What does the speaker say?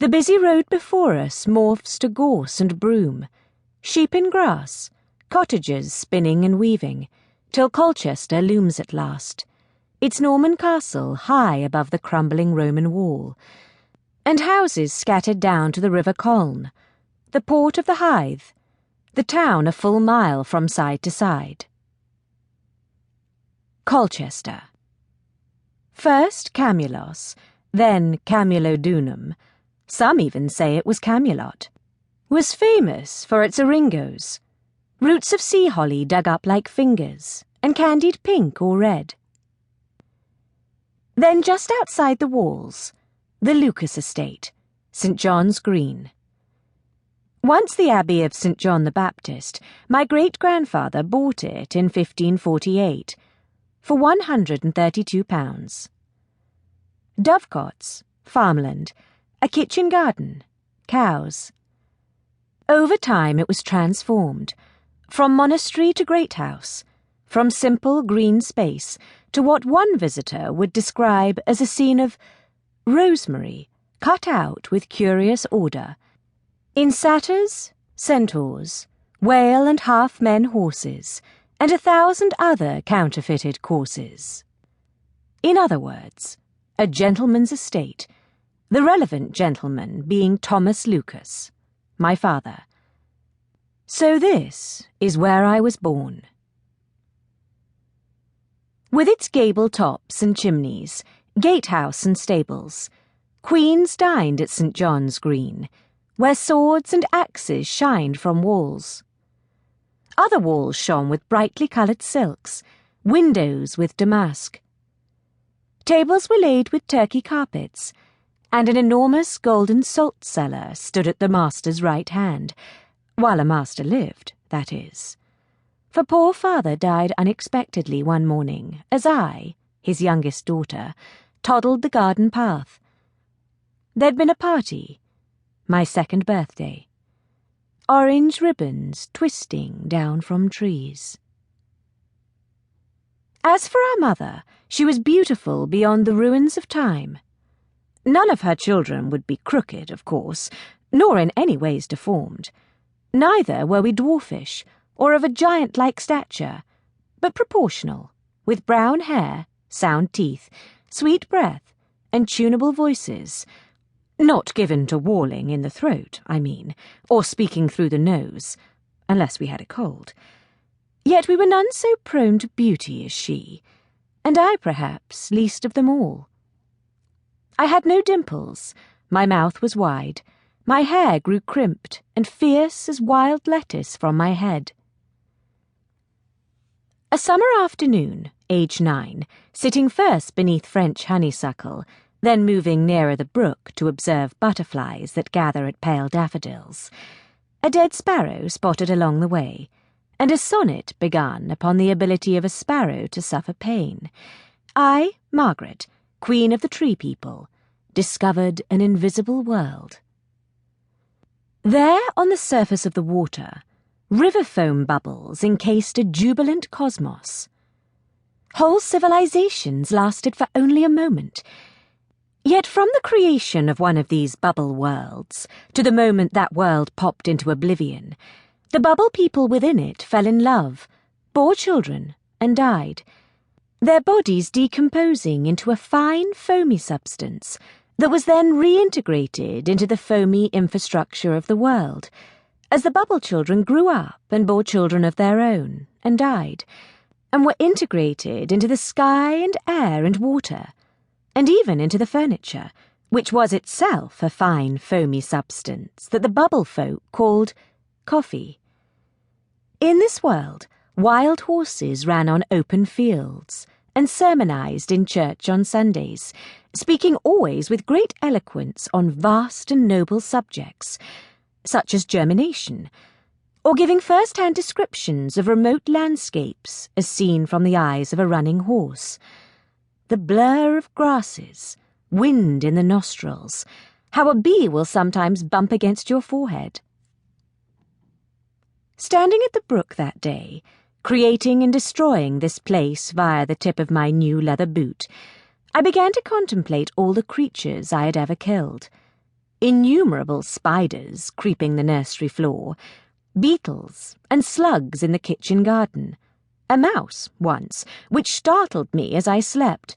The busy road before us morphs to gorse and broom, sheep in grass, cottagers spinning and weaving, till Colchester looms at last, its Norman castle high above the crumbling Roman wall, and houses scattered down to the river Colne, the port of the Hythe, the town a full mile from side to side. Colchester. First Camulos, then Camulodunum, some even say it was Camelot, was famous for its oringos, roots of sea holly dug up like fingers, and candied pink or red. Then just outside the walls, the Lucas estate, St. John's Green. Once the Abbey of St. John the Baptist, my great-grandfather bought it in 1548 for £132. Dovecots, farmland, a kitchen garden, cows. Over time it was transformed, from monastery to great house, from simple green space to what one visitor would describe as a scene of rosemary cut out with curious order, in satyrs, centaurs, whale and half-men horses, and 1,000 other counterfeited courses. In other words, a gentleman's estate, the relevant gentleman being Thomas Lucas, my father. So this is where I was born. With its gable tops and chimneys, gatehouse and stables, queens dined at St. John's Green, where swords and axes shined from walls. Other walls shone with brightly coloured silks, windows with damask. Tables were laid with Turkey carpets, and an enormous golden salt cellar stood at the master's right hand, while a master lived, that is. For poor father died unexpectedly one morning, as I, his youngest daughter, toddled the garden path. There'd been a party, my second birthday. Orange ribbons twisting down from trees. As for our mother, she was beautiful beyond the ruins of time. None of her children would be crooked, of course, nor in any ways deformed. Neither were we dwarfish, or of a giant-like stature, but proportional, with brown hair, sound teeth, sweet breath, and tunable voices, not given to walling in the throat, I mean, or speaking through the nose, unless we had a cold. Yet we were none so prone to beauty as she, and I, perhaps, least of them all. I had no dimples, my mouth was wide, my hair grew crimped and fierce as wild lettuce from my head. A summer afternoon, age 9, sitting first beneath French honeysuckle, then moving nearer the brook to observe butterflies that gather at pale daffodils, a dead sparrow spotted along the way, and a sonnet begun upon the ability of a sparrow to suffer pain. I, Margaret, queen of the tree people, discovered an invisible world. There, on the surface of the water, river foam bubbles encased a jubilant cosmos. Whole civilizations lasted for only a moment. Yet from the creation of one of these bubble worlds to the moment that world popped into oblivion, the bubble people within it fell in love, bore children, and died, their bodies decomposing into a fine foamy substance that was then reintegrated into the foamy infrastructure of the world, as the bubble children grew up and bore children of their own, and died, and were integrated into the sky and air and water, and even into the furniture, which was itself a fine foamy substance that the bubble folk called coffee. In this world, wild horses ran on open fields, and sermonized in church on Sundays, speaking always with great eloquence on vast and noble subjects, such as germination, or giving first-hand descriptions of remote landscapes as seen from the eyes of a running horse. The blur of grasses, wind in the nostrils, how a bee will sometimes bump against your forehead. Standing at the brook that day, creating and destroying this place via the tip of my new leather boot, I began to contemplate all the creatures I had ever killed. innumerable spiders creeping the nursery floor, beetles and slugs in the kitchen garden, a mouse once, which startled me as I slept,